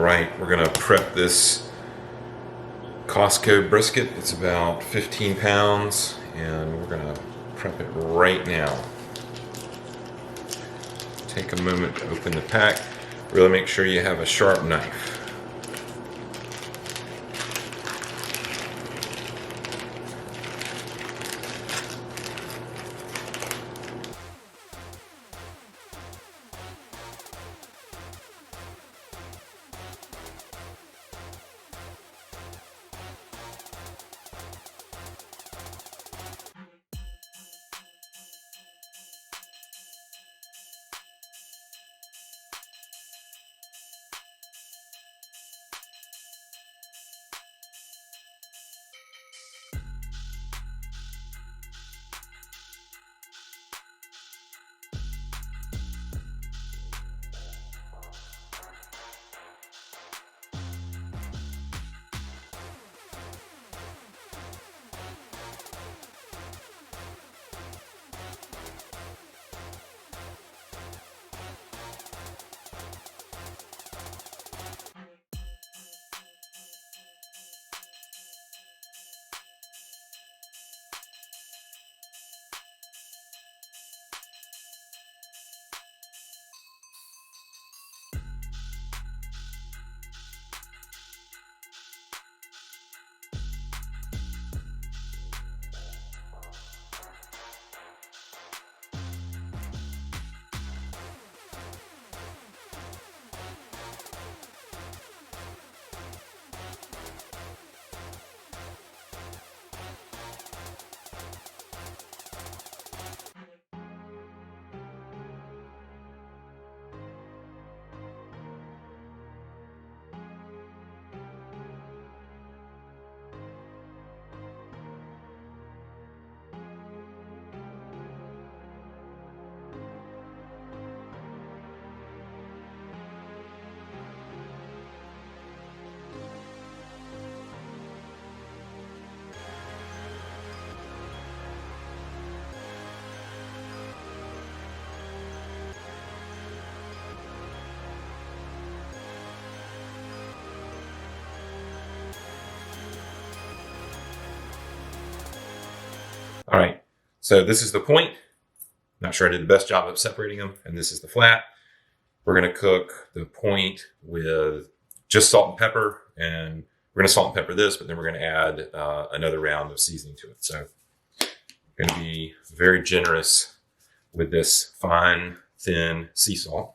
Alright, we're going to prep this Costco brisket. It's about 15 pounds, and we're going to prep it right now. Take a moment to open the pack. Really make sure you have a sharp knife. All right, so this is the point. Not sure I did the best job of separating them, and this is the flat. We're going to cook the point with just salt and pepper, and we're going to salt and pepper this, but then we're going to add another round of seasoning to it. So I'm going to be very generous with this fine, thin sea salt.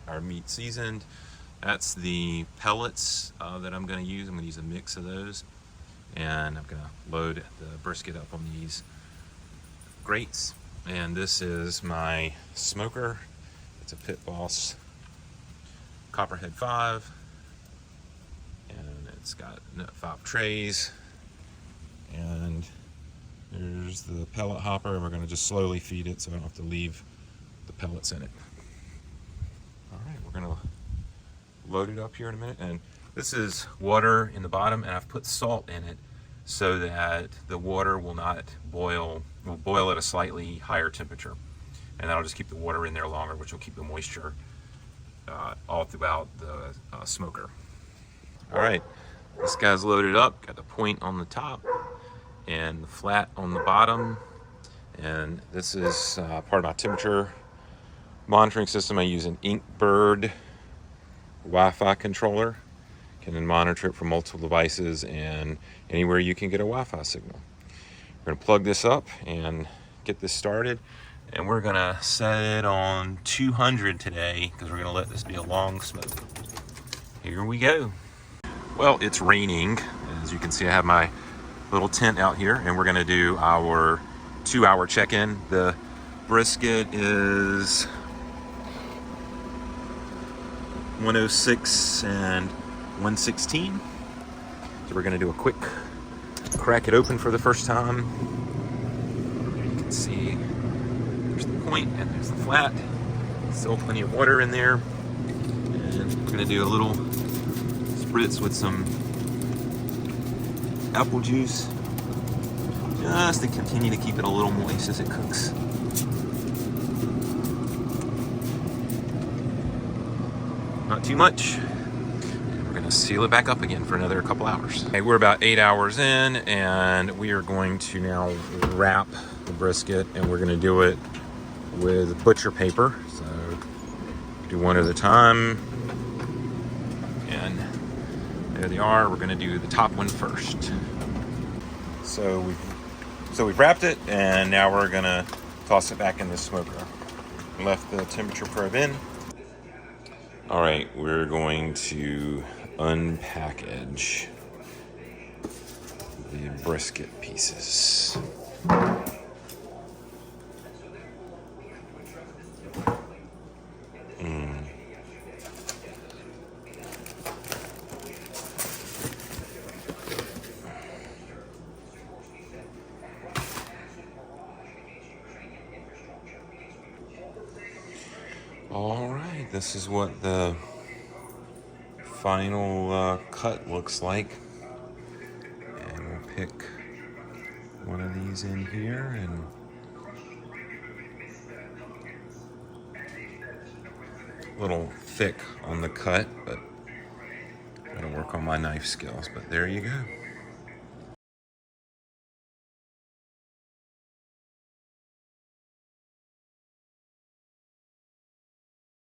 Our meat seasoned. That's the pellets that I'm going to use. I'm going to use a mix of those, and I'm going to load the brisket up on these grates. And this is my smoker. It's a Pitboss Copperhead 5, and it's got 5 trays, and there's the pellet hopper, and we're going to just slowly feed it so I don't have to leave the pellets in it. Alright, we're going to load it up here in a minute, and this is water in the bottom, and I've put salt in it so that the water will not boil, will boil at a slightly higher temperature, and that'll just keep the water in there longer, which will keep the moisture all throughout the smoker. Alright, this guy's loaded up, got the point on the top and the flat on the bottom, and this is part of my temperature monitoring system. I use an Inkbird Wi-Fi controller. Can then monitor it from multiple devices and anywhere you can get a Wi-Fi signal. We're gonna plug this up and get this started, and we're gonna set it on 200 today because we're gonna let this be a long smoke. Here we go. Well, it's raining. As you can see, I have my little tent out here, and we're gonna do our 2-hour check-in. The brisket is 106 and 116, So we're gonna do a quick crack it open for the first time. You can see there's the point and there's the flat. Still plenty of water in there. And we're gonna do a little spritz with some apple juice, just to continue to keep it a little moist as it cooks. Not too much. We're gonna seal it back up again for another couple hours. Okay, we're about 8 hours in, and we are going to now wrap the brisket, and we're gonna do it with butcher paper. So do one at a time. And there they are. We're gonna do the top one first. So we've wrapped it, and now we're gonna toss it back in the smoker. Left the temperature probe in. All right, we're going to unpackage the brisket pieces. All right, this is what the final cut looks like. And we'll pick one of these in here, and a little thick on the cut, but I'm gonna work on my knife skills. But there you go.